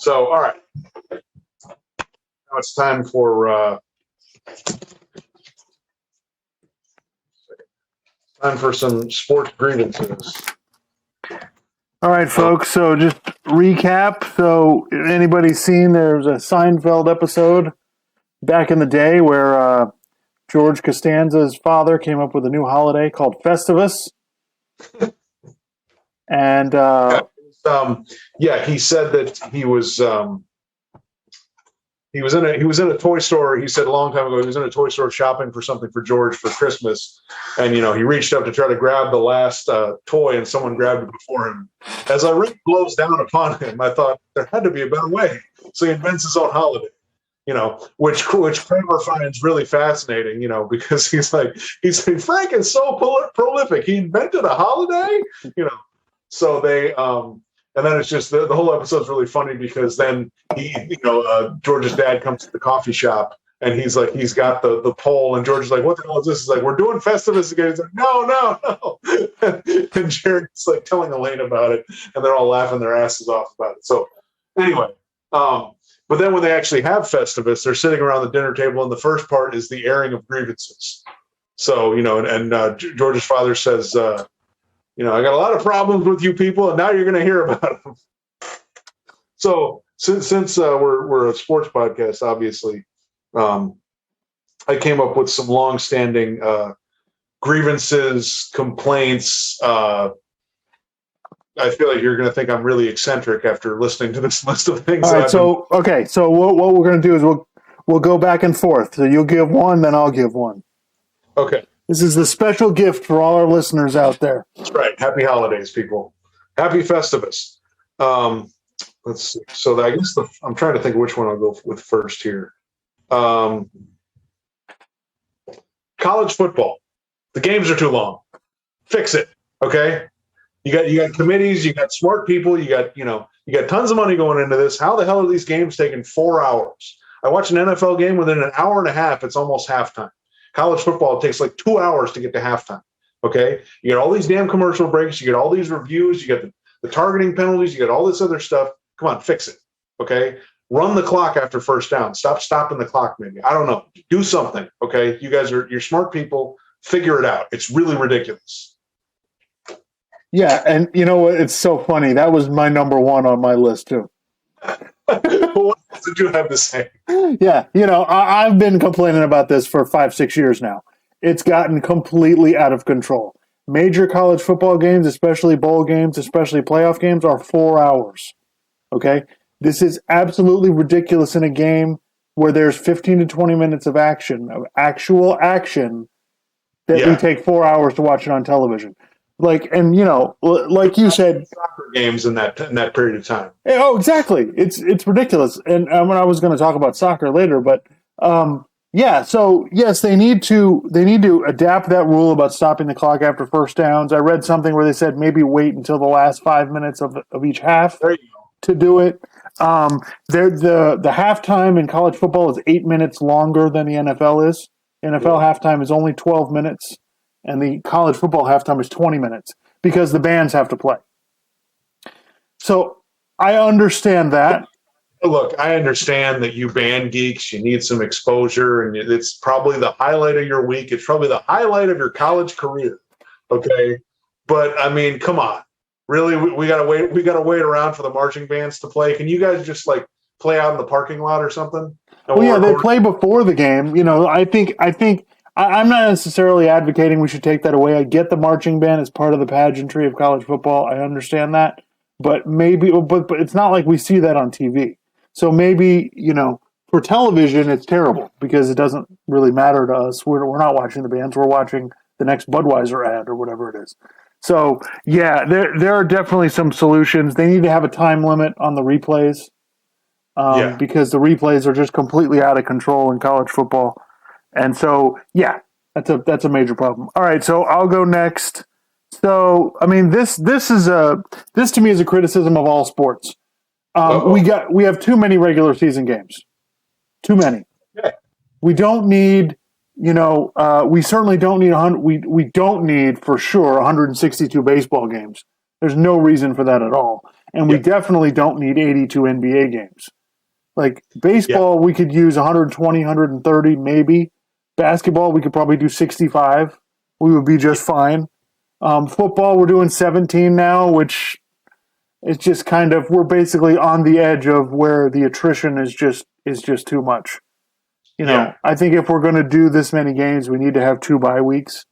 So, all right. Now it's time for some sports grievances. All right, folks. So just recap. So anybody's seen there's a Seinfeld episode back in the day where George Costanza's father came up with a new holiday called Festivus. And he said that he was in a toy store. He said a long time ago he was in a toy store shopping for something for George for Christmas, and he reached up to try to grab the last toy, and someone grabbed it before him. As I really blows down upon him, I thought there had to be a better way. So he invents his own holiday, which Kramer finds really fascinating, because he's like Frank is so prolific. He invented a holiday, So they and then it's just the whole episode's really funny because then George's dad comes to the coffee shop and he's got the pole and George is like, what the hell is this? He's like, we're doing Festivus again. He's like, no. And Jerry's like telling Elaine about it and they're all laughing their asses off about it. So anyway, but then when they actually have Festivus, they're sitting around the dinner table and the first part is the airing of grievances. So, and George's father says, I got a lot of problems with you people, and now you're going to hear about them. So since we're a sports podcast, obviously, I came up with some long-standing grievances, complaints. I feel like you're going to think I'm really eccentric after listening to this list of things. All right, so what we're going to do is we'll go back and forth. So you'll give one, then I'll give one. Okay. This is the special gift for all our listeners out there. That's right. Happy holidays, people. Happy Festivus. Let's see. So I guess I'm trying to think of which one I'll go with first here. College football. The games are too long. Fix it. Okay. You got committees. You got smart people. You got tons of money going into this. How the hell are these games taking 4 hours? I watch an NFL game within an hour and a half. It's almost halftime. College football, it takes like 2 hours to get to halftime, okay? You get all these damn commercial breaks. You get all these reviews. You get the targeting penalties. You get all this other stuff. Come on, fix it, okay? Run the clock after first down. Stop stopping the clock maybe. I don't know. Do something, okay? You guys you're smart people. Figure it out. It's really ridiculous. Yeah, and you know what? It's so funny. That was my number one on my list, too. What else did you have to say? Yeah, I've been complaining about this for 5-6 years now. It's gotten completely out of control. Major college football games, especially bowl games, especially playoff games, are 4 hours. Okay? This is absolutely ridiculous in a game where there's 15 to 20 minutes of action, of actual action, that we take 4 hours to watch it on television. Like you said, soccer games in that period of time. Oh, exactly. It's ridiculous. And I was going to talk about soccer later, but so yes, they need to adapt that rule about stopping the clock after first downs. I read something where they said maybe wait until the last 5 minutes of each half to do it. The halftime in college football is 8 minutes longer than the NFL is. NFL halftime is only 12 minutes. And the college football halftime is 20 minutes because the bands have to play. So I understand that. Look, I understand that you band geeks, you need some exposure, and it's probably the highlight of your week. It's probably the highlight of your college career. Okay. But I mean, come on. Really? We gotta wait. We gotta wait around for the marching bands to play. Can you guys just play out in the parking lot or something? They play before the game. I think I'm not necessarily advocating we should take that away. I get the marching band as part of the pageantry of college football. I understand that. But it's not like we see that on TV. So maybe, for television, it's terrible because it doesn't really matter to us. We're not watching the bands. We're watching the next Budweiser ad or whatever it is. So, yeah, there are definitely some solutions. They need to have a time limit on the replays because the replays are just completely out of control in college football. And so, yeah, that's a major problem. All right, so I'll go next. So, I mean, this to me is a criticism of all sports. We have too many regular season games. Too many. Yeah. We don't need, we certainly don't need we don't need for sure 162 baseball games. There's no reason for that at all. And we definitely don't need 82 NBA games. Like baseball, we could use 120, 130 maybe. Basketball, we could probably do 65. We would be just fine. Football, we're doing 17 now, which is just kind of, we're basically on the edge of where the attrition is just too much. I think if we're going to do this many games, we need to have 2 bye weeks.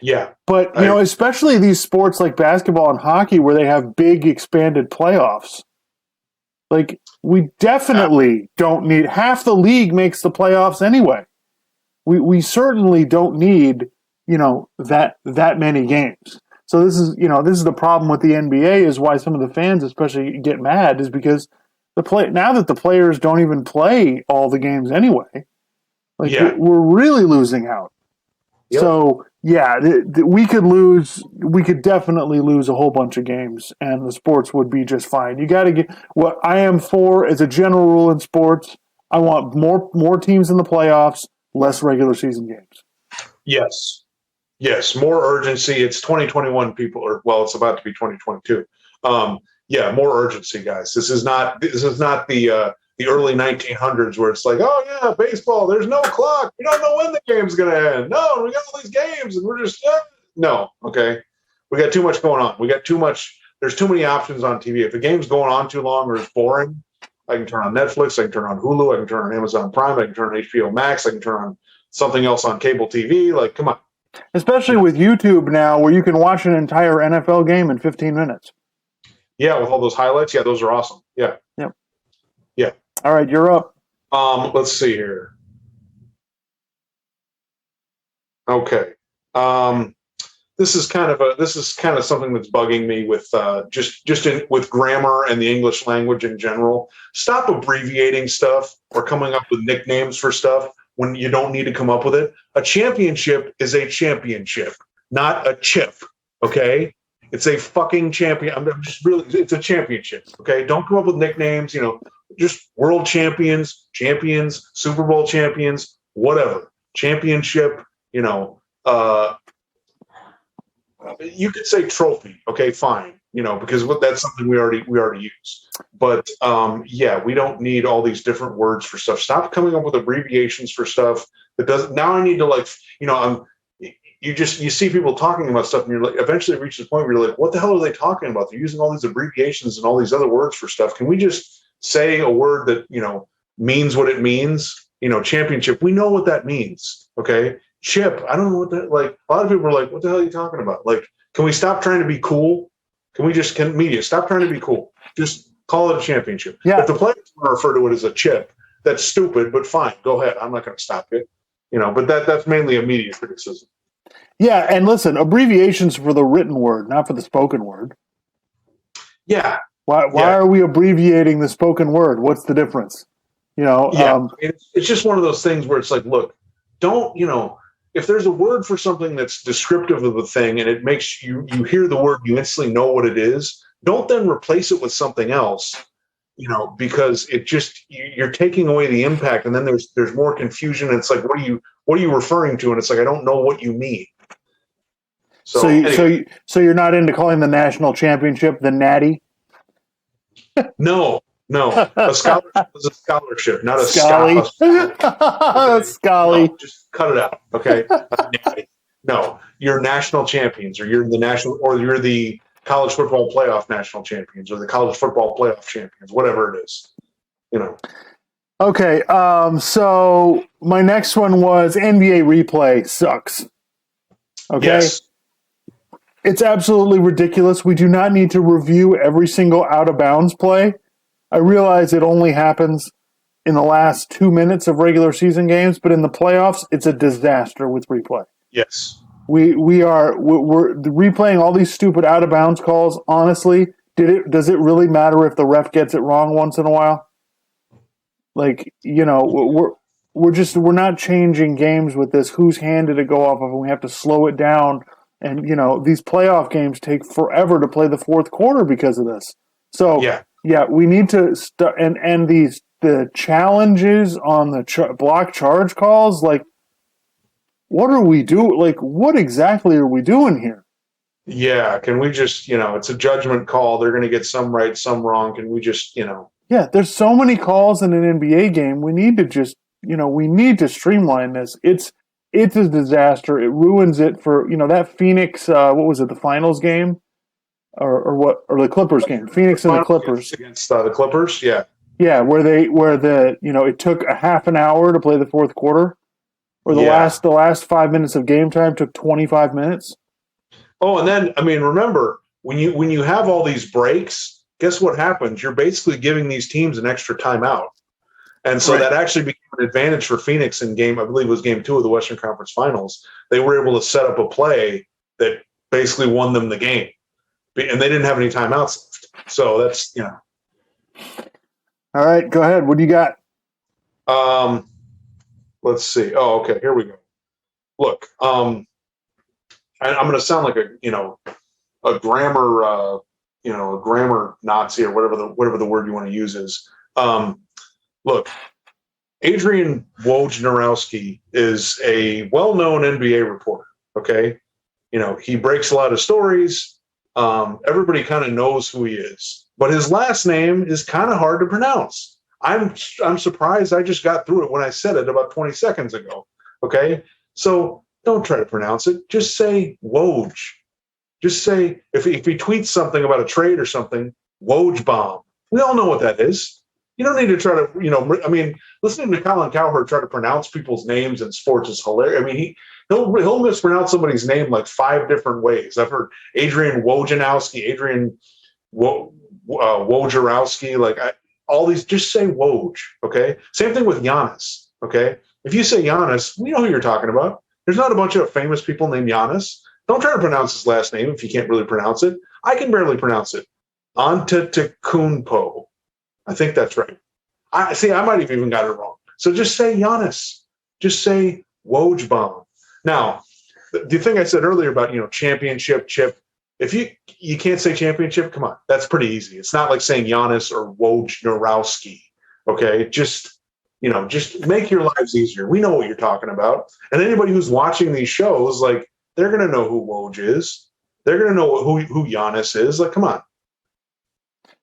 Yeah. But, especially these sports like basketball and hockey where they have big expanded playoffs. Like, we definitely don't need, half the league makes the playoffs anyway. We certainly don't need, that many games. So this is the problem with the NBA, is why some of the fans especially get mad, is because now that the players don't even play all the games anyway, we're really losing out. Yep. So we could definitely lose a whole bunch of games, and the sports would be just fine. You got to get, what I am for as a general rule in sports, I want more teams in the playoffs, less regular season games. Yes, more urgency. It's 2021, people, it's about to be 2022. More urgency, guys. This is not the early 1900s where it's like, oh yeah, baseball, there's no clock. We don't know when the game's going to end. No, we got all these games and we're just, no, okay. We got too much going on. There's too many options on TV. If a game's going on too long or it's boring, I can turn on Netflix, I can turn on Hulu, I can turn on Amazon Prime, I can turn on HBO Max, I can turn on something else on cable TV. Like, come on. Especially with YouTube now, where you can watch an entire NFL game in 15 minutes. Yeah, with all those highlights. Yeah, those are awesome. Yeah. Yep. Yeah. All right, you're up. Let's see here. Okay. This is kind of something that's bugging me with with grammar and the English language in general. Stop abbreviating stuff or coming up with nicknames for stuff when you don't need to come up with it. A championship is a championship, not a chip. Okay. It's a fucking champion. It's a championship. Okay. Don't come up with nicknames, just world champions, Super Bowl champions, whatever. Championship, you could say trophy. Okay, fine. Because that's something we already use. But we don't need all these different words for stuff. Stop coming up with abbreviations for stuff that doesn't. Now I need to you see people talking about stuff, and you're like, eventually reach the point where you're like, what the hell are they talking about? They're using all these abbreviations and all these other words for stuff. Can we just say a word that means what it means? Championship. We know what that means. Okay, chip. I don't know what that. Like, a lot of people are like, what the hell are you talking about? Like, can we stop trying to be cool? Can media stop trying to be cool? Just call it a championship. Yeah. If the players want to refer to it as a chip, that's stupid, but fine. Go ahead. I'm not going to stop it. But that's mainly a media criticism. Yeah, and listen, abbreviations for the written word, not for the spoken word. Yeah. Why are we abbreviating the spoken word? What's the difference? It's just one of those things where it's like, look, don't, if there's a word for something that's descriptive of the thing and it makes you hear the word, you instantly know what it is, don't then replace it with something else, because it just, you're taking away the impact, and then there's more confusion. And it's like, what are you referring to? And it's like, I don't know what you mean. So you're not into calling the national championship the Natty? No. A scholarship is a scholarship, not a Scully. Scully. No, just cut it out, okay? No, you're national champions, or you're the college football playoff national champions, or the college football playoff champions, whatever it is, Okay, so my next one was NBA replay sucks. Okay. Yes. It's absolutely ridiculous. We do not need to review every single out of bounds play. I realize it only happens in the last 2 minutes of regular season games, but in the playoffs, it's a disaster with replay. Yes. We're replaying all these stupid out of bounds calls. Honestly, does it really matter if the ref gets it wrong once in a while? Like, we're not changing games with this. Whose hand did it go off of? And we have to slow it down. And, these playoff games take forever to play the fourth quarter because of this. So, we need to and the challenges on the block charge calls, like, what are we doing? Like, what exactly are we doing here? Yeah, can we just, it's a judgment call. They're going to get some right, some wrong. Can we just, Yeah, there's so many calls in an NBA game. We need to just, we need to streamline this. It's a disaster. It ruins it for, that Phoenix. What was it? The finals game, or what? Or the Clippers game? Phoenix and the Clippers against the Clippers? Yeah. Yeah, it took a half an hour to play the fourth quarter, or Yeah. the last 5 minutes of game time took 25 minutes. Oh, and then, I mean, remember, when you have all these breaks, guess what happens? You're basically giving these teams an extra timeout. And so that actually became an advantage for Phoenix in I believe it was game 2 of the Western Conference Finals. They were able to set up a play that basically won them the game. And they didn't have any timeouts left. So that's, All right, go ahead. What do you got? Let's see. Oh, okay. Here we go. Look, I'm going to sound like a grammar, a grammar Nazi or whatever the word you want to use is. Look, Adrian Wojnarowski is a well-known NBA reporter. Okay, he breaks a lot of stories. Everybody kind of knows who he is, but his last name is kind of hard to pronounce. I'm surprised I just got through it when I said it about 20 seconds ago. Okay, so don't try to pronounce it. Just say Woj. Just say if he tweets something about a trade or something, Woj bomb. We all know what that is. You don't need to try to, I mean, listening to Colin Cowherd try to pronounce people's names in sports is hilarious. I mean, he'll mispronounce somebody's name like 5 different ways. I've heard Adrian Wojnarowski, Adrian Wojnarowski, all these. Just say Woj, okay? Same thing with Giannis, okay? If you say Giannis, we know who you're talking about. There's not a bunch of famous people named Giannis. Don't try to pronounce his last name if you can't really pronounce it. I can barely pronounce it. Antetokounmpo. I think that's right. I might have even got it wrong. So just say Giannis. Just say Woj bomb. Now, the thing I said earlier about, championship chip, if you can't say championship, come on. That's pretty easy. It's not like saying Giannis or Wojnarowski. Okay? Just make your lives easier. We know what you're talking about. And anybody who's watching these shows, they're going to know who Woj is. They're going to know who Giannis is. Come on.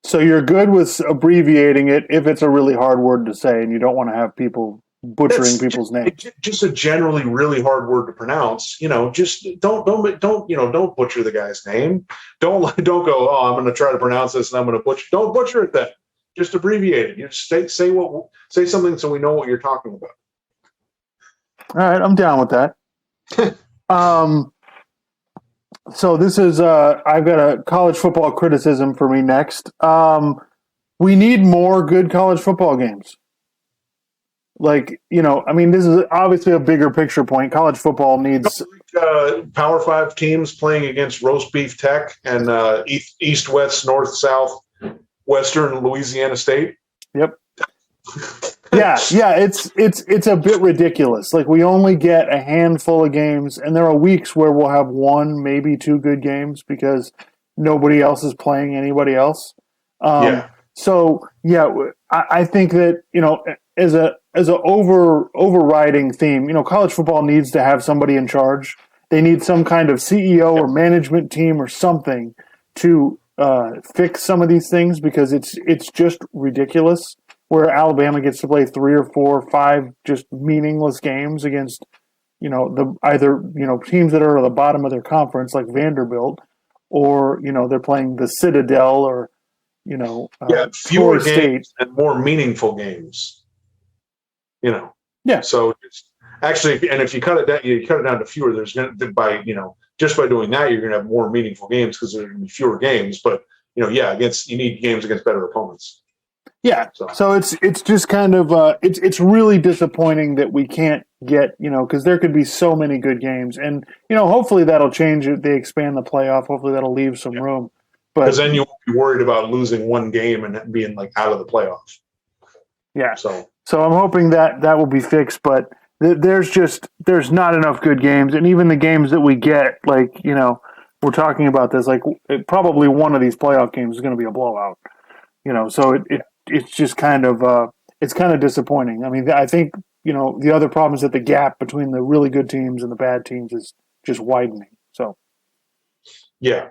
So you're good with abbreviating it if it's a really hard word to say and you don't want to have people butchering people's names. Just a generally really hard word to pronounce. Just don't butcher the guy's name. Don't go, oh, I'm going to try to pronounce this and I'm going to butcher. Don't butcher it then. Just abbreviate it. You just say something so we know what you're talking about. All right, I'm down with that. So this is I've got a college football criticism for me next. We need more good college football games. This is obviously a bigger picture point. College football needs Power 5 teams playing against roast beef Tech and East, West, North, South, Western Louisiana State. Yep. Yeah, it's a bit ridiculous. We only get a handful of games, and there are weeks where we'll have 1, maybe 2 good games because nobody else is playing anybody else. So I think that as a overriding theme, college football needs to have somebody in charge. They need some kind of CEO or management team or something to fix some of these things because it's just ridiculous. Where Alabama gets to play 3 or 4 or 5 just meaningless games against, either teams that are at the bottom of their conference like Vanderbilt, or they're playing the Citadel or fewer Troy games State. and more meaningful games. Yeah. So actually, and if you cut it down to fewer. There's going to just by doing that, you're going to have more meaningful games because there's going to be fewer games. But you need games against better opponents. Yeah, so it's just kind of it's really disappointing that we can't get because there could be so many good games, and hopefully that'll change it. They expand the playoff. Hopefully that'll leave some room. Because then you won't be worried about losing one game and being out of the playoff. Yeah. So I'm hoping that will be fixed, but there's not enough good games, and even the games that we get, we're talking about this, probably one of these playoff games is going to be a blowout. So it's just kind of it's kind of disappointing. I mean, I think the other problem is that the gap between the really good teams and the bad teams is just widening. So Yeah.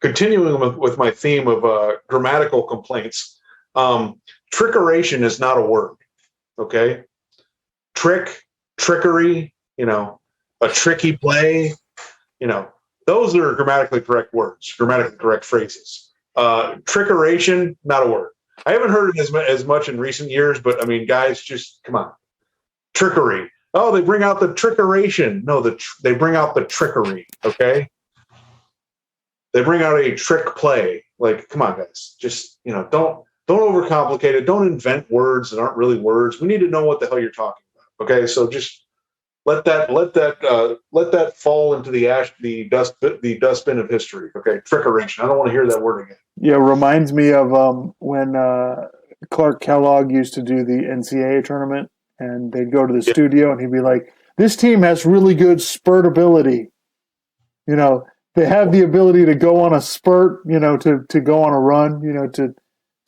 Continuing with my theme of grammatical complaints, trickeration is not a word. Okay, trickery, a tricky play, those are grammatically correct words, grammatically correct phrases. Trickeration, not a word. I haven't heard it as much in recent years, but I mean, guys, just come on. Trickery. Oh, they bring out the trickeration. No, they bring out the trickery. Okay, they bring out a trick play. Like, come on, guys, just don't overcomplicate it. Don't invent words that aren't really words. We need to know what the hell you're talking about. Okay, so just let that fall into the dustbin of history. Okay, trickeration. I don't want to hear that word again. Yeah, reminds me of when Clark Kellogg used to do the NCAA tournament, and they'd go to the studio, and he'd be like, "This team has really good spurtability. They have the ability to go on a spurt. To go on a run.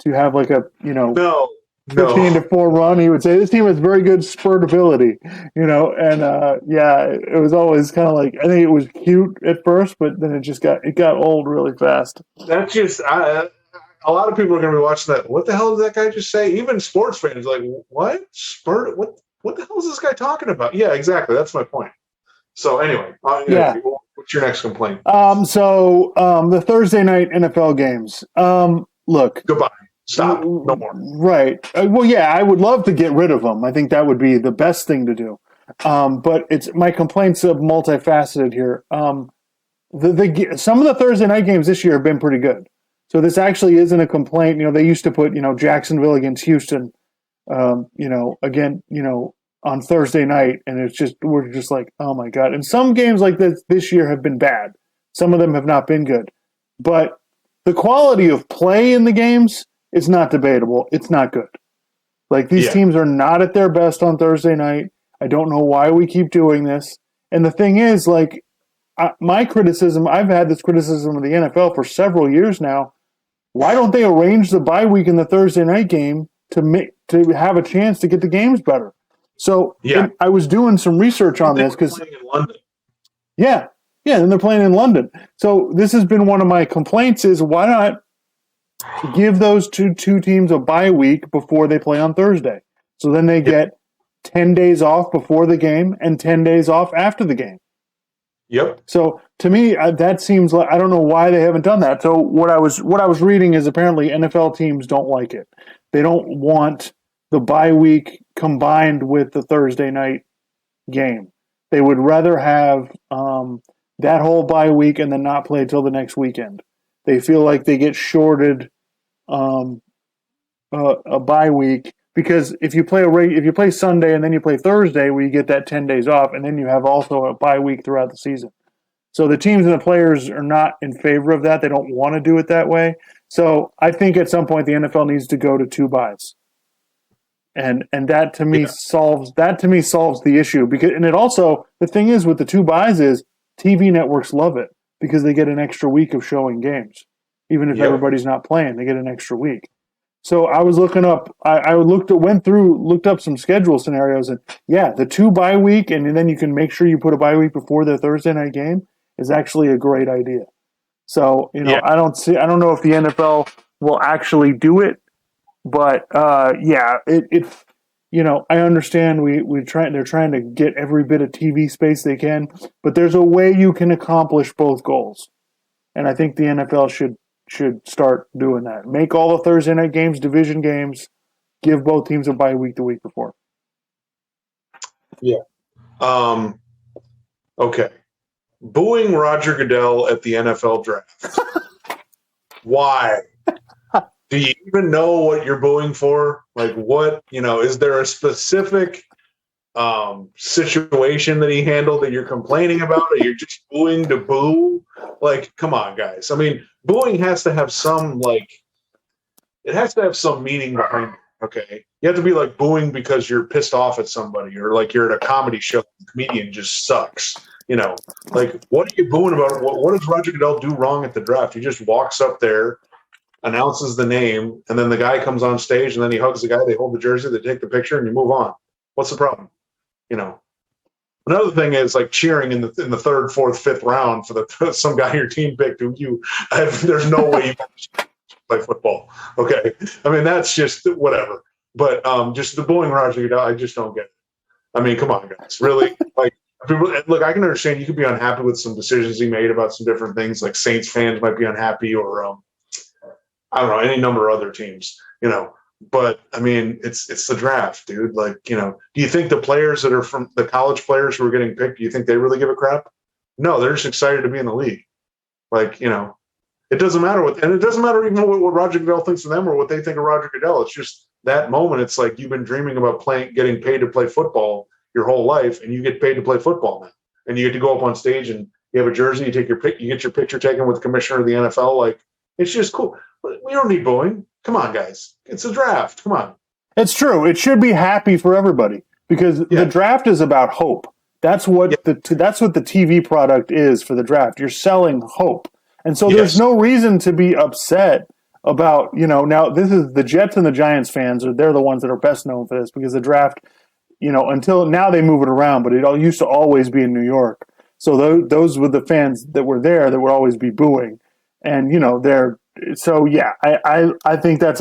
To have like a No. 15-4 run." He would say this team has very good spurtability. It was always kind of like, I think it was cute at first, but then it got old really fast. That's just a lot of people are going to be watching that. What the hell did that guy just say? Even sports fans are like, what spurt? What the hell is this guy talking about? Yeah, exactly. That's my point. So anyway, what's your next complaint? The Thursday night NFL games. Look, goodbye. Stop. No more. Right. I would love to get rid of them. I think that would be the best thing to do. But my complaints are multifaceted here. Some of the Thursday night games this year have been pretty good. So this actually isn't a complaint. They used to put, Jacksonville against Houston, again, on Thursday night, and we're just like, oh my God. And some games like this year have been bad. Some of them have not been good. But the quality of play in the games is not debatable. It's not good. Like, these teams are not at their best on Thursday night. I don't know why we keep doing this. And the thing is, like, my criticism, I've had this criticism of the NFL for several years now. Why don't they arrange the bye week in the Thursday night game to have a chance to get the games better? So I was doing some research on this because and they're playing in London. So this has been one of my complaints: is why not give those two teams a bye week before they play on Thursday? So then they get 10 days off before the game and 10 days off after the game. Yep. So to me, that seems like, I don't know why they haven't done that. So what I was reading is apparently NFL teams don't like it. They don't want the bye week combined with the Thursday night game. They would rather have that whole bye week and then not play until the next weekend. They feel like they get shorted a bye week, because if you play Sunday and then you play Thursday, where you get that 10 days off, and then you have also a bye week throughout the season. So the teams and the players are not in favor of that. They don't want to do it that way. So I think at some point the NFL needs to go to 2 byes. And that to me solves the issue, because, and it also, the thing is with the 2 byes is TV networks love it because they get an extra week of showing games. Even if everybody's not playing, they get an extra week. So I was looking up, looked up some schedule scenarios, and the 2 bye week, and then you can make sure you put a bye week before the Thursday night game is actually a great idea. So, I don't know if the NFL will actually do it, but I understand they're trying to get every bit of TV space they can, but there's a way you can accomplish both goals. And I think the NFL should start doing that. Make all the Thursday night games division games. Give both teams a bye week the week before. Yeah. Okay. Booing Roger Goodell at the NFL draft. Why? Do you even know what you're booing for? Like, what, is there a specific situation that he handled that you're complaining about, or you're just booing to boo? Like, come on, guys. I mean, booing has to have some, it has to have some meaning behind it, okay? You have to be like booing because you're pissed off at somebody, or like you're at a comedy show, the comedian just sucks. Like, what are you booing about? What does Roger Goodell do wrong at the draft? He just walks up there, announces the name, and then the guy comes on stage, and then he hugs the guy, they hold the jersey, they take the picture, and you move on. What's the problem? Another thing is like cheering in the third, fourth, fifth round for some guy your team picked who there's no way you can play football. Okay, I mean that's just whatever. But just the booing Roger Goodell, I just don't get it. I mean, come on, guys, really? Like, people, look, I can understand you could be unhappy with some decisions he made about some different things. Like Saints fans might be unhappy, or I don't know, any number of other teams, But I mean, it's the draft, dude. Like, do you think the players that are from the college players who are getting picked, do you think they really give a crap? No, they're just excited to be in the league. Like, it doesn't matter and it doesn't matter even what Roger Goodell thinks of them or what they think of Roger Goodell. It's just that moment. It's like you've been dreaming about getting paid to play football your whole life, and you get paid to play football now, and you get to go up on stage and you have a jersey, you take your pick, you get your picture taken with the commissioner of the NFL. Like, it's just cool. We don't need booing. Come on, guys. It's a draft. Come on. It's true. It should be happy for everybody because the draft is about hope. That's what that's what the TV product is for the draft. You're selling hope. And so there's no reason to be upset about, now this is the Jets and the Giants fans they're the ones that are best known for this because the draft, until now they move it around, but it all used to always be in New York. So those were the fans that were there that would always be booing. And, I think that's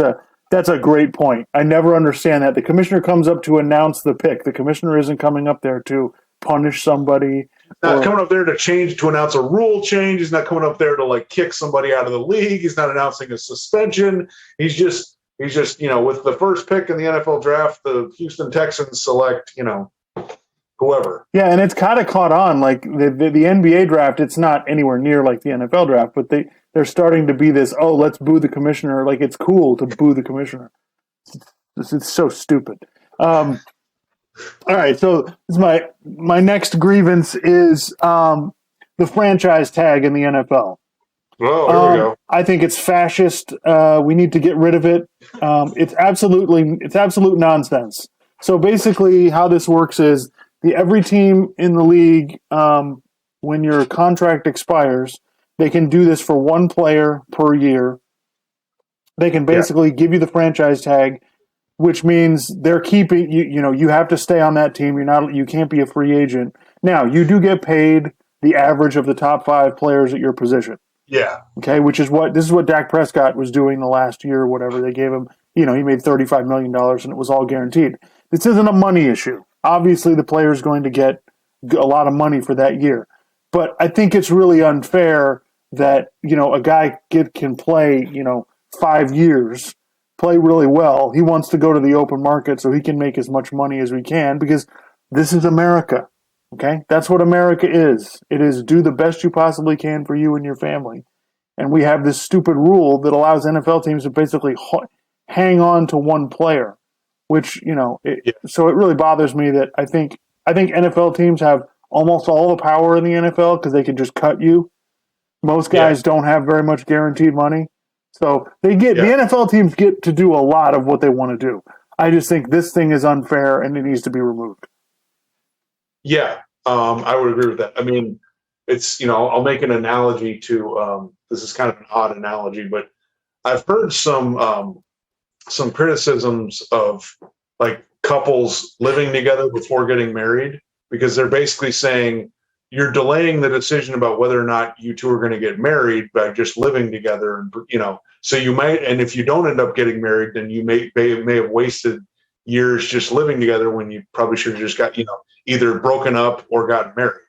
a great point. I never understand that. The commissioner comes up to announce the pick. The commissioner isn't coming up there to punish somebody. Not coming up there to announce a rule change. He's not coming up there to like kick somebody out of the league. He's not announcing a suspension. He's just with the first pick in the NFL draft, the Houston Texans select, whoever. Yeah, and it's kind of caught on. Like the NBA draft, it's not anywhere near like the NFL draft, but they're starting to be this, let's boo the commissioner. Like, it's cool to boo the commissioner. It's so stupid. All right, so this is my next grievance is the franchise tag in the NFL. Oh, here we go. I think it's fascist. We need to get rid of it. It's absolute nonsense. So basically how this works is every team in the league, when your contract expires, they can do this for one player per year. They can basically give you the franchise tag, which means they're keeping you. You have to stay on that team. You can't be a free agent. Now you do get paid the average of the top 5 players at your position. Yeah. Okay. This is what Dak Prescott was doing the last year or whatever. They gave him. He made $35 million and it was all guaranteed. This isn't a money issue. Obviously, the player is going to get a lot of money for that year. But I think it's really unfair that, a guy can play, 5 years, play really well. He wants to go to the open market so he can make as much money as we can because this is America. Okay? That's what America is. It is do the best you possibly can for you and your family. And we have this stupid rule that allows NFL teams to basically hang on to one player, which, so it really bothers me that I think NFL teams have almost all the power in the NFL because they can just cut you. Most guys don't have very much guaranteed money. So the NFL teams get to do a lot of what they want to do. I just think this thing is unfair and it needs to be removed. Yeah, I would agree with that. I mean, it's, I'll make an analogy to, this is kind of an odd analogy, but I've heard some criticisms of like couples living together before getting married, because they're basically saying you're delaying the decision about whether or not you two are going to get married by just living together. And, so you might, and if you don't end up getting married, then you may have wasted years just living together when you probably should have just got, either broken up or gotten married,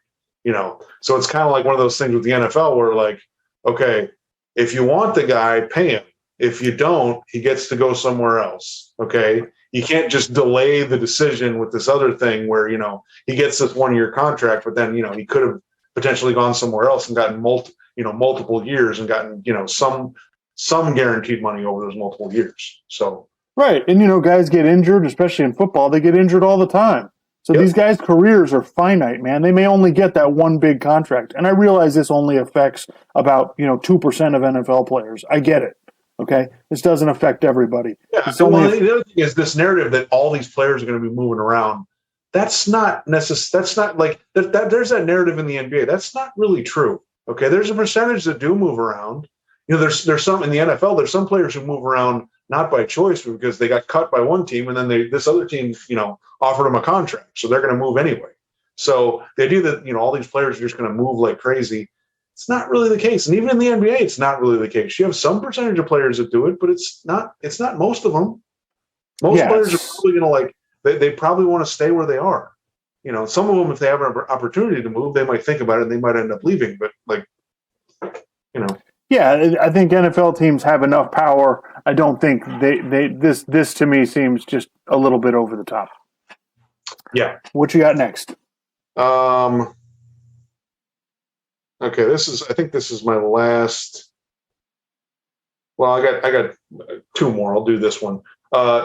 So it's kind of like one of those things with the NFL where like, okay, if you want the guy, pay him. If you don't, he gets to go somewhere else. Okay. You can't just delay the decision with this other thing where, he gets this 1-year contract, but then, he could have potentially gone somewhere else and gotten multiple years and gotten, some guaranteed money over those multiple years. So. Right. And, guys get injured, especially in football. They get injured all the time. So these guys' careers are finite, man. They may only get that one big contract. And I realize this only affects about, 2% of NFL players. I get it. Okay. This doesn't affect everybody. Yeah. The other thing is this narrative that all these players are going to be moving around. That's not necessary. That's not like that. There's that narrative in the NBA. That's not really true. Okay. There's a percentage that do move around. There's some in the NFL. There's some players who move around not by choice, but because they got cut by one team and then this other team, offered them a contract. So they're going to move anyway. So the idea that all these players are just going to move like crazy, it's not really the case. And even in the NBA, it's not really the case. You have some percentage of players that do it, but it's not most of them. Most players are probably going to they probably want to stay where they are. Some of them, if they have an opportunity to move, they might think about it and they might end up leaving. But Yeah, I think NFL teams have enough power. I don't think this to me seems just a little bit over the top. Yeah. What you got next? Okay, I think this is my last. Well, I got two more. I'll do this one.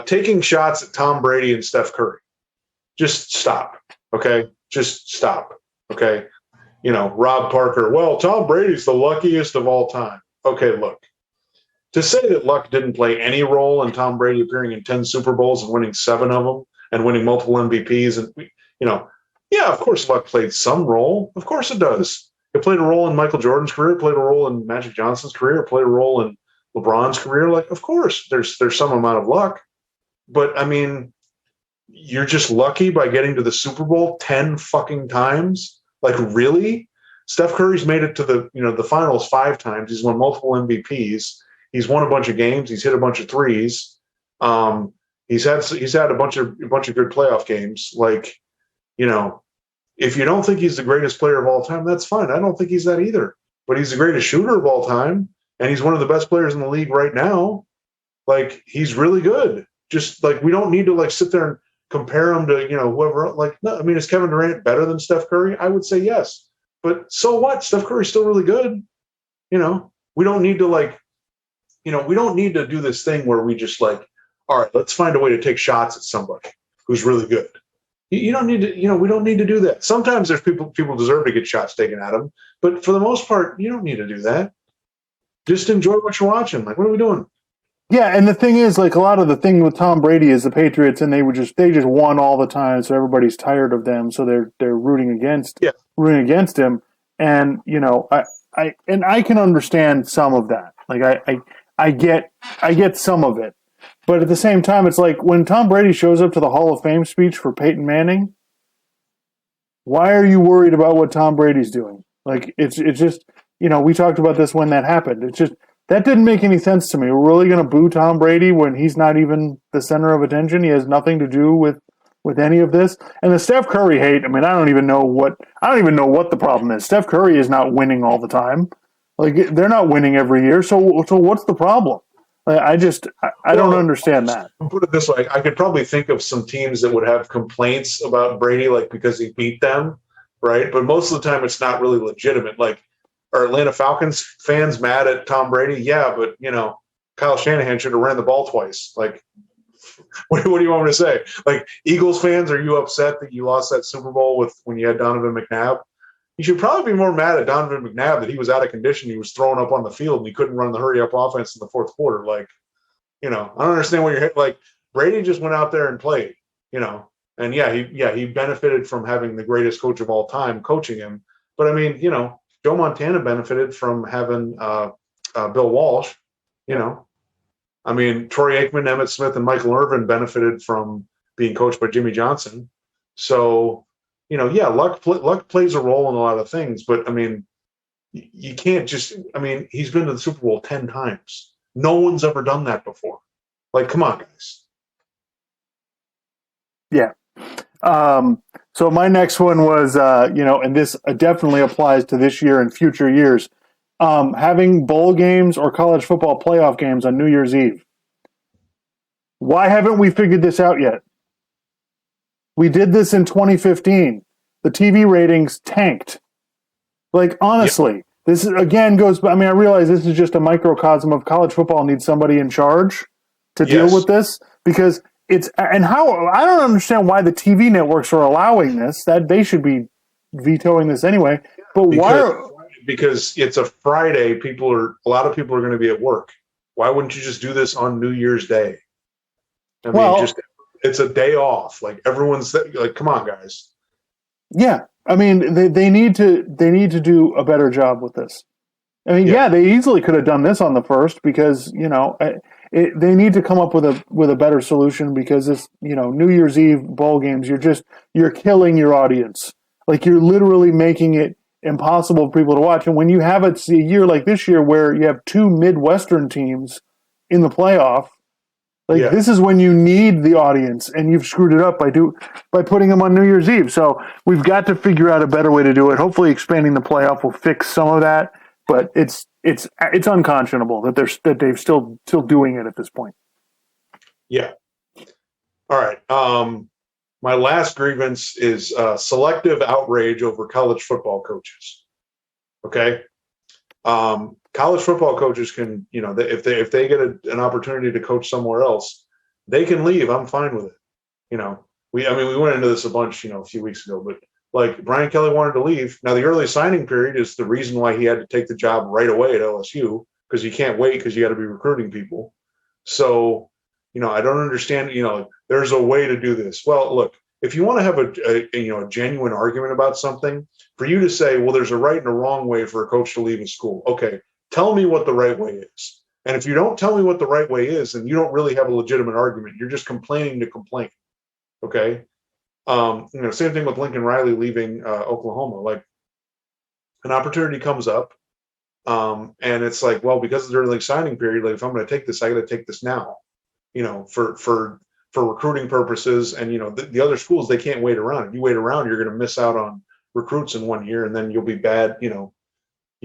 Taking shots at Tom Brady and Steph Curry. Just stop. Okay? Just stop. Okay? Rob Parker. Well, Tom Brady's the luckiest of all time. Okay, look. To say that luck didn't play any role in Tom Brady appearing in 10 Super Bowls and winning 7 of them and winning multiple MVPs and yeah, of course luck played some role. Of course it does. It played a role in Michael Jordan's career, it played a role in Magic Johnson's career, it played a role in LeBron's career. Like, of course, there's some amount of luck. But I mean, you're just lucky by getting to the Super Bowl 10 fucking times? Like, really? Steph Curry's made it to the finals 5 times. He's won multiple MVPs. He's won a bunch of games. He's hit a bunch of threes. He's had a bunch of good playoff games. Like, if you don't think he's the greatest player of all time, that's fine. I don't think he's that either. But he's the greatest shooter of all time, and he's one of the best players in the league right now. Like, he's really good. Just like, we don't need to sit there and compare him to whoever. Like, no, I mean, is Kevin Durant better than Steph Curry? I would say yes. But so what? Steph Curry's still really good. We don't need to we don't need to do this thing where we just all right, let's find a way to take shots at somebody who's really good. You don't need to, we don't need to do that. Sometimes there's people deserve to get shots taken at them, but for the most part, you don't need to do that. Just enjoy what you're watching. Like, what are we doing? Yeah, and the thing is, a lot of the thing with Tom Brady is the Patriots, and they just won all the time, so everybody's tired of them, so they're rooting against him, and I can understand some of that. Like, I get some of it, but at the same time, it's like when Tom Brady shows up to the Hall of Fame speech for Peyton Manning, why are you worried about what Tom Brady's doing? Like, it's just, we talked about this when that happened. It's just, that didn't make any sense to me. We're really going to boo Tom Brady when he's not even the center of attention. He has nothing to do with any of this. And the Steph Curry hate, I mean, I don't even know what the problem is. Steph Curry is not winning all the time. Like, they're not winning every year. So what's the problem? I don't understand that. Put it this way, I could probably think of some teams that would have complaints about Brady, because he beat them, right? But most of the time, it's not really legitimate. Like, are Atlanta Falcons fans mad at Tom Brady? Yeah, but Kyle Shanahan should have ran the ball twice. Like, what do you want me to say? Like, Eagles fans, are you upset that you lost that Super Bowl when you had Donovan McNabb? You should probably be more mad at Donovan McNabb that he was out of condition. He was thrown up on the field and he couldn't run the hurry up offense in the fourth quarter. Like, I don't understand what you're like. Brady just went out there and played, and he benefited from having the greatest coach of all time coaching him. But I mean, Joe Montana benefited from having Bill Walsh, I mean, Troy Aikman, Emmitt Smith, and Michael Irvin benefited from being coached by Jimmy Johnson. So, luck plays a role in a lot of things, but I mean, you can't just, I mean, he's been to the Super Bowl 10 times. No one's ever done that before. Like, come on, guys. Yeah. So my next one was, and this definitely applies to this year and future years, having bowl games or college football playoff games on New Year's Eve. Why haven't we figured this out yet? We did this in 2015. The TV ratings tanked. Like, honestly, This is, again goes, I mean, I realize this is just a microcosm of college football needs somebody in charge to deal with this, because it's, and how, I don't understand why the TV networks are allowing this, that they should be vetoing this anyway. But because it's a Friday, a lot of people are going to be at work. Why wouldn't you just do this on New Year's Day? I mean, it's a day off. Like, everyone's like, come on, guys. Yeah. I mean, they need to do a better job with this. I mean, they easily could have done this on the first, because, they need to come up with a better solution, because this, New Year's Eve bowl games, you're killing your audience. Like you're literally making it impossible for people to watch. And when you have a year like this year where you have two Midwestern teams in the playoff, like Yeah. this is when you need the audience, and you've screwed it up by putting them on New Year's Eve. So we've got to figure out a better way to do it. Hopefully, expanding the playoff will fix some of that, but it's unconscionable that they're still doing it at this point. Yeah. All right. My last grievance is selective outrage over college football coaches. Okay. College football coaches can, if they get an opportunity to coach somewhere else, they can leave. I'm fine with it. We went into this a bunch, a few weeks ago, but like Brian Kelly wanted to leave. Now the early signing period is the reason why he had to take the job right away at LSU, because you can't wait because you got to be recruiting people. So, I don't understand, there's a way to do this. Well, look, if you want to have a genuine argument about something, for you to say, well, there's a right and a wrong way for a coach to leave a school. Okay, tell me what the right way is. And if you don't tell me what the right way is, then you don't really have a legitimate argument. You're just complaining to complain. Okay. Same thing with Lincoln Riley leaving Oklahoma. Like an opportunity comes up, and it's like, well, because of the early signing period, like if I'm going to take this, I got to take this now. For recruiting purposes, and the other schools, they can't wait around. If you wait around, you're going to miss out on recruits in 1 year, and then you'll be bad. You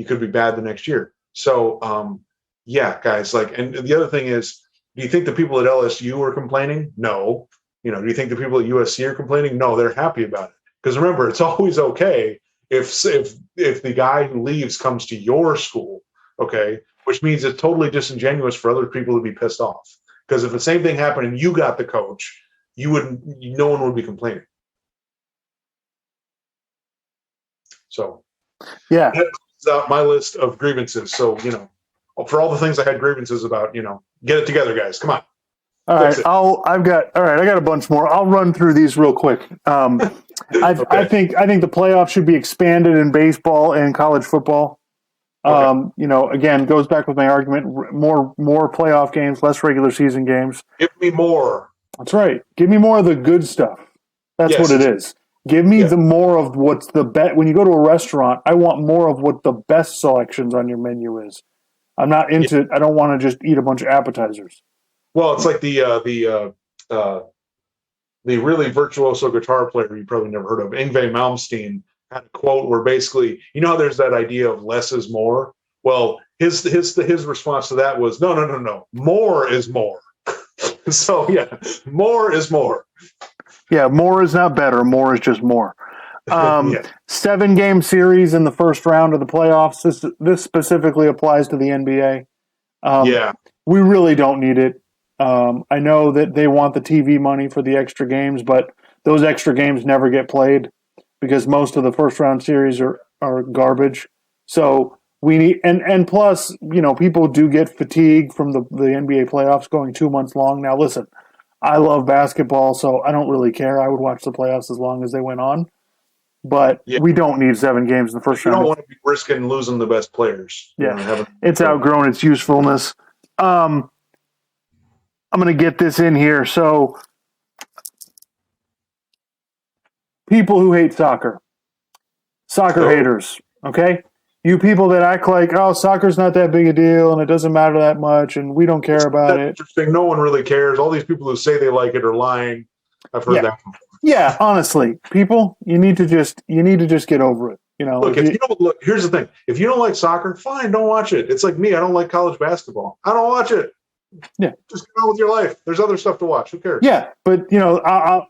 could be bad the next year. So, yeah, guys. And the other thing is, do you think the people at LSU are complaining? No. Do you think the people at USC are complaining? No, they're happy about it. Because remember, it's always okay if the guy who leaves comes to your school, okay, which means it's totally disingenuous for other people to be pissed off. Because if the same thing happened and you got the coach, no one would be complaining. So, yeah, that's out my list of grievances. So, for all the things I had grievances about, get it together, guys. Come on. All right, I got a bunch more. I'll run through these real quick. Okay. I think the playoffs should be expanded in baseball and college football. Okay. Again, goes back with my argument: more playoff games, less regular season games. Give me more. That's right. Give me more of the good stuff. That's what it is. Give me the more of what's the best. When you go to a restaurant, I want more of what the best selections on your menu is. I'm not into it. I don't want to just eat a bunch of appetizers. Well, it's like the really virtuoso guitar player you probably never heard of, Yngwie Malmsteen, had a quote where basically, how there's that idea of less is more. Well, his response to that was no, more is more. So yeah, more is more. Yeah, more is not better. More is just more. 7-game series in the first round of the playoffs. This specifically applies to the NBA. We really don't need it. I know that they want the TV money for the extra games, but those extra games never get played because most of the first round series are garbage. So we need, and plus, people do get fatigue from the NBA playoffs going 2 months long. Now, listen, I love basketball, so I don't really care. I would watch the playoffs as long as they went on. But we don't need 7 games in the first round. You don't want to be risking losing the best players. Yeah, it's outgrown its usefulness. I'm going to get this in here. So, people who hate soccer haters, okay? You people that act like, oh, soccer's not that big a deal and it doesn't matter that much and we don't care about it. Interesting. No one really cares. All these people who say they like it are lying. I've heard that before. Yeah, honestly, people, you need to just get over it. Look, here's the thing. If you don't like soccer, fine, don't watch it. It's like me. I don't like college basketball. I don't watch it. Yeah, just get on with your life. There's other stuff to watch. Who cares? Yeah, but I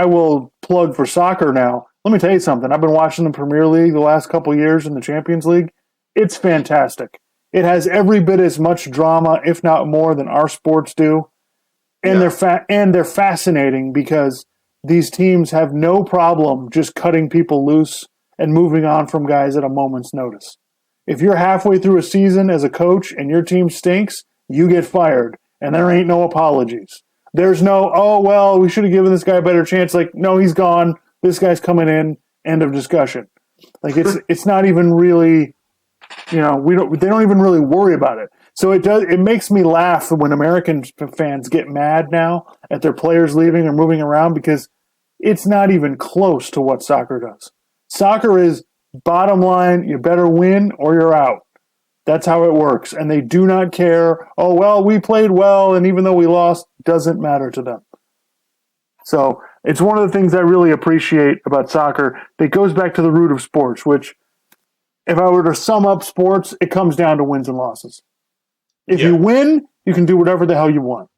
will plug for soccer now. Let me tell you something. I've been watching the Premier League the last couple of years in the Champions League. It's fantastic. It has every bit as much drama, if not more, than our sports do, and they're fascinating because these teams have no problem just cutting people loose and moving on from guys at a moment's notice. If you're halfway through a season as a coach and your team stinks, you get fired, and there ain't no apologies. There's no, oh, well, we should have given this guy a better chance. Like, no, he's gone. This guy's coming in. End of discussion. Like, it's not even really, they don't even really worry about it. So it makes me laugh when American fans get mad now at their players leaving or moving around because it's not even close to what soccer does. Soccer is bottom line, you better win or you're out. That's how it works. And they do not care, oh, well, we played well, and even though we lost, doesn't matter to them. So it's one of the things I really appreciate about soccer. It goes back to the root of sports, which, if I were to sum up sports, it comes down to wins and losses. If you win, you can do whatever the hell you want.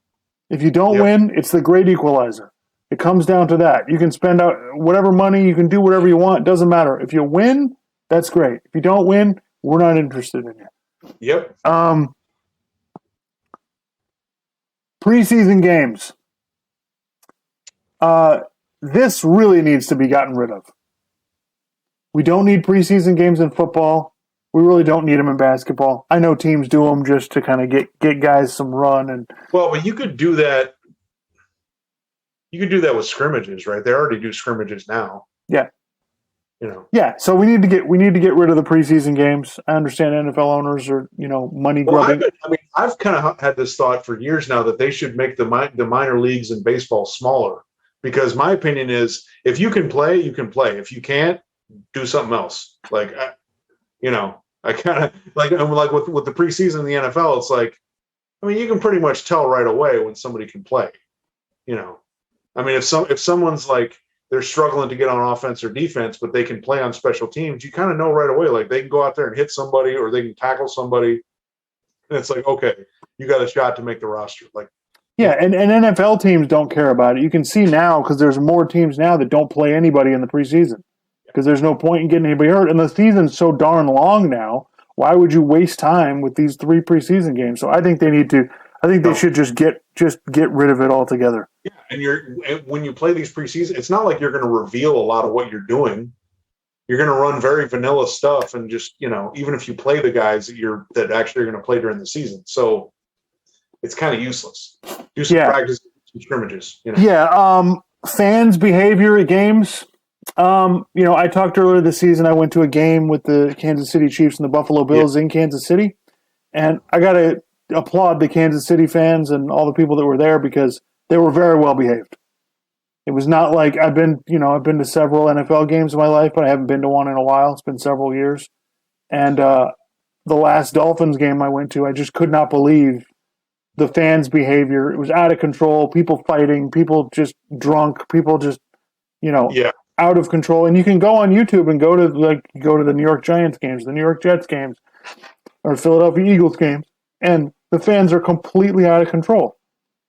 If you don't win, it's the great equalizer. It comes down to that. You can spend out whatever money, you can do whatever you want. It doesn't matter. If you win, that's great. If you don't win, we're not interested in you. Yep. Preseason games. This really needs to be gotten rid of. We don't need preseason games in football. We really don't need them in basketball. I know teams do them just to kind of get guys some run. But you could do that. You could do that with scrimmages, right? They already do scrimmages now. Yeah. Yeah. So we need to get rid of the preseason games. I understand NFL owners are money grubbing. I've kind of had this thought for years now that they should make the minor leagues in baseball smaller, because my opinion is if you can play, you can play. If you can't, do something else. I kind of like with the preseason in the NFL, it's like, you can pretty much tell right away when somebody can play. If someone's like they're struggling to get on offense or defense, but they can play on special teams, you kind of know right away, like they can go out there and hit somebody or they can tackle somebody. And it's like, okay, you got a shot to make the roster. And NFL teams don't care about it. You can see now because there's more teams now that don't play anybody in the preseason because there's no point in getting anybody hurt. And the season's so darn long now. Why would you waste time with these 3 preseason games? So I think they need to. I think they should just get rid of it altogether. Yeah, and when you play these preseason, it's not like you're going to reveal a lot of what you're doing. You're going to run very vanilla stuff, and just even if you play the guys that actually are going to play during the season, so it's kind of useless. Do some practice, some scrimmages. Fans' behavior at games. I talked earlier this season. I went to a game with the Kansas City Chiefs and the Buffalo Bills in Kansas City, and I got to applaud the Kansas City fans and all the people that were there because they were very well behaved. It was not like I've been to several NFL games in my life, but I haven't been to one in a while. It's been several years. And the last Dolphins game I went to, I just could not believe the fans' behavior. It was out of control. People fighting, people just drunk, people just, out of control. And you can go on YouTube and go to the New York Giants games, the New York Jets games, or Philadelphia Eagles games, and the fans are completely out of control.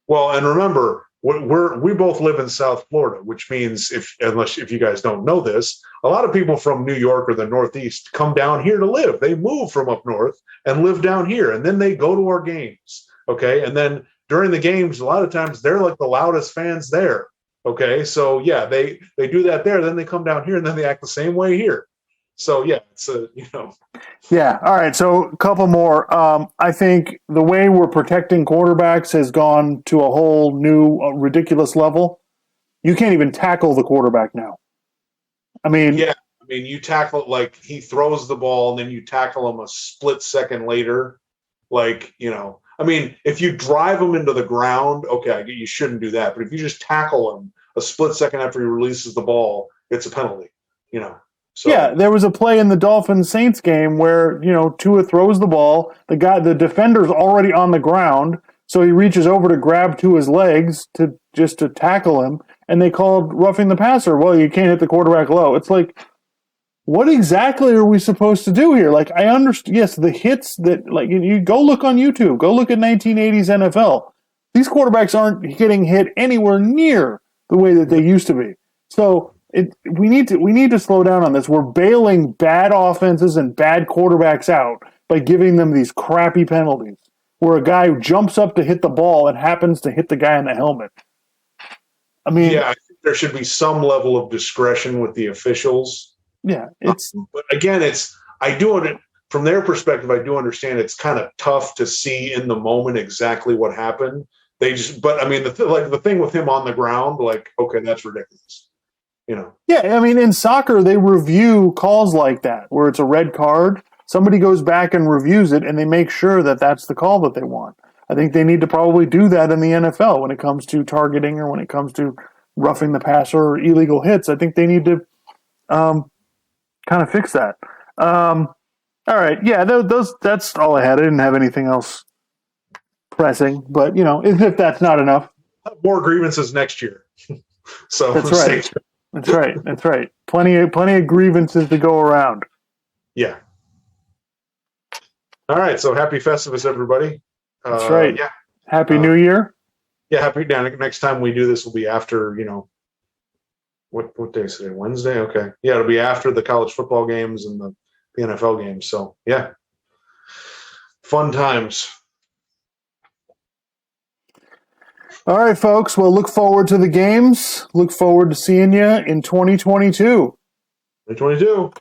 Well, and remember, we both live in South Florida, which means if you guys don't know this, a lot of people from New York or the Northeast come down here to live. They move from up north and live down here, and then they go to our games. Okay, and then during the games, a lot of times they're like the loudest fans there. Okay, so yeah, they do that there. Then they come down here, and then they act the same way here. So yeah, it's Yeah. All right. So a couple more. I think the way we're protecting quarterbacks has gone to a whole new ridiculous level. You can't even tackle the quarterback now. You tackle like he throws the ball and then you tackle him a split second later. If you drive him into the ground, okay, you shouldn't do that. But if you just tackle him a split second after he releases the ball, it's a penalty. So, yeah, there was a play in the Dolphins-Saints game where, Tua throws the ball. The defender's already on the ground, so he reaches over to grab Tua's legs to tackle him, and they called roughing the passer. Well, you can't hit the quarterback low. It's like, what exactly are we supposed to do here? I understand, yes, the hits that, you go look on YouTube, go look at 1980s NFL. These quarterbacks aren't getting hit anywhere near the way that they used to be. So we need to slow down on this. We're bailing bad offenses and bad quarterbacks out by giving them these crappy penalties where a guy jumps up to hit the ball and happens to hit the guy in the helmet. I think there should be some level of discretion with the officials. Yeah, but again, from their perspective. I do understand it's kind of tough to see in the moment exactly what happened. The thing with him on the ground, okay, that's ridiculous. Yeah, in soccer, they review calls like that, where it's a red card. Somebody goes back and reviews it, and they make sure that that's the call that they want. I think they need to probably do that in the NFL when it comes to targeting or when it comes to roughing the passer or illegal hits. I think they need to kind of fix that. All right, yeah, that's all I had. I didn't have anything else pressing, but if that's not enough, More grievances next year. So that's right. That's right. Plenty of grievances to go around. Yeah. All right. So happy Festivus, everybody. That's right. Yeah. Happy New Year. Yeah. Happy. Next time we do this will be after, what day is today? Wednesday? Okay. Yeah. It'll be after the college football games and the NFL games. So yeah. Fun times. All right, folks. Well, look forward to the games. Look forward to seeing you in 2022. 2022.